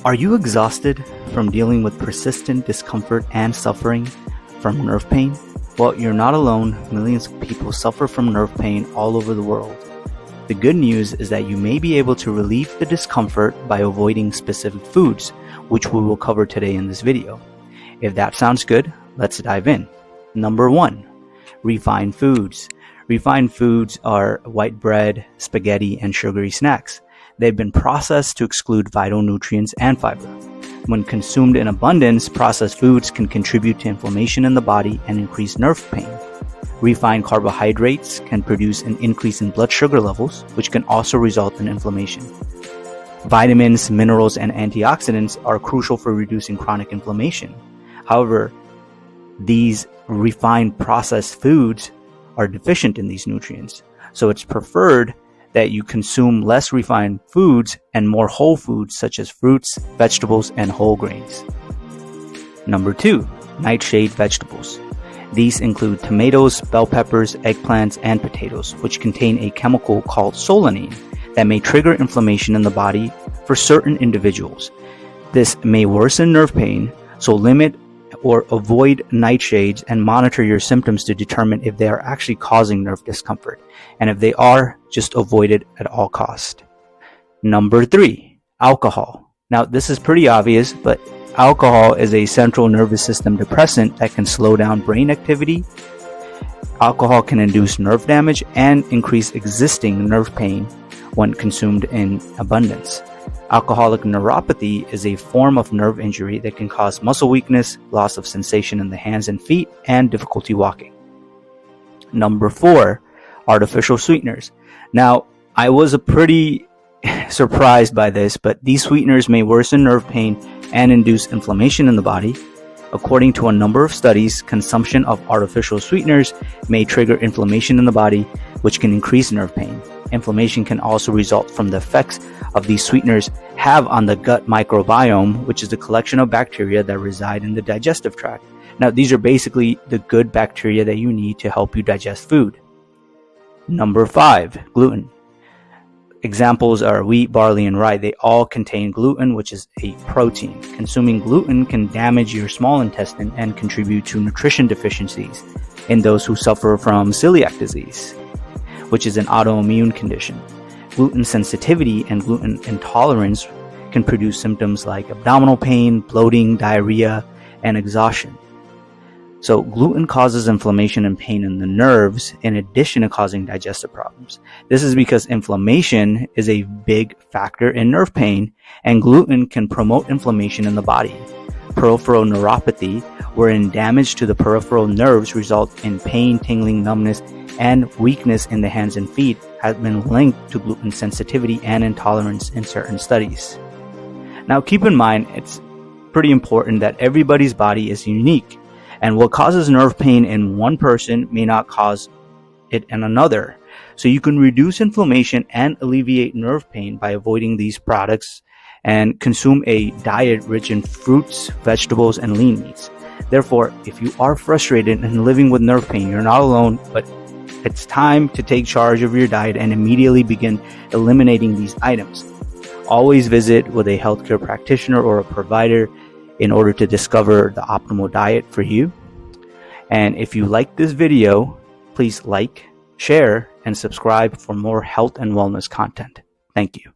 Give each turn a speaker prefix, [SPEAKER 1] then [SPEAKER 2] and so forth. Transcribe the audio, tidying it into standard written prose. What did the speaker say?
[SPEAKER 1] Are you exhausted from dealing with persistent discomfort and suffering from nerve pain? Well, you're not alone. Millions of people suffer from nerve pain all over the world. The good news is that you may be able to relieve the discomfort by avoiding specific foods, which we will cover today in this video. If that sounds good, let's dive in. Number 1, refined foods. Refined foods are white bread, spaghetti, and sugary snacks. They've been processed to exclude vital nutrients and fiber. When consumed in abundance, processed foods can contribute to inflammation in the body and increase nerve pain. Refined carbohydrates can produce an increase in blood sugar levels, which can also result in inflammation. Vitamins, minerals, and antioxidants are crucial for reducing chronic inflammation. However, these refined processed foods are deficient in these nutrients, so it's preferred that you consume less refined foods and more whole foods such as fruits, vegetables, and whole grains. Number 2, nightshade vegetables. These include tomatoes, bell peppers, eggplants, and potatoes, which contain a chemical called solanine that may trigger inflammation in the body for certain individuals. This may worsen nerve pain, so limit or avoid nightshades and monitor your symptoms to determine if they are actually causing nerve discomfort. And if they are, just avoid it at all costs. Number 3, alcohol. Now, this is pretty obvious, but alcohol is a central nervous system depressant that can slow down brain activity. Alcohol can induce nerve damage and increase existing nerve pain when consumed in abundance. Alcoholic neuropathy is a form of nerve injury that can cause muscle weakness, loss of sensation in the hands and feet, and difficulty walking. Number 4, artificial sweeteners. Now, I was pretty surprised by this, but these sweeteners may worsen nerve pain and induce inflammation in the body. According to a number of studies, consumption of artificial sweeteners may trigger inflammation in the body, which can increase nerve pain. Inflammation can also result from the effects of these sweeteners have on the gut microbiome, which is the collection of bacteria that reside in the digestive tract. Now, these are basically the good bacteria that you need to help you digest food. Number 5, gluten. Examples are wheat, barley, and rye. They all contain gluten, which is a protein. Consuming gluten can damage your small intestine and contribute to nutrition deficiencies in those who suffer from celiac disease, which is an autoimmune condition. Gluten sensitivity and gluten intolerance can produce symptoms like abdominal pain, bloating, diarrhea, and exhaustion. So gluten causes inflammation and pain in the nerves in addition to causing digestive problems. This is because inflammation is a big factor in nerve pain, and gluten can promote inflammation in the body. Peripheral neuropathy, wherein damage to the peripheral nerves results in pain, tingling, numbness, and weakness in the hands and feet, has been linked to gluten sensitivity and intolerance in certain studies. Now, keep in mind, it's pretty important that everybody's body is unique, and what causes nerve pain in one person may not cause it in another. So you can reduce inflammation and alleviate nerve pain by avoiding these products and consume a diet rich in fruits, vegetables, and lean meats. Therefore, if you are frustrated and living with nerve pain, you're not alone, but it's time to take charge of your diet and immediately begin eliminating these items. Always visit with a healthcare practitioner or a provider in order to discover the optimal diet for you. And if you like this video, please like, share, and subscribe for more health and wellness content. Thank you.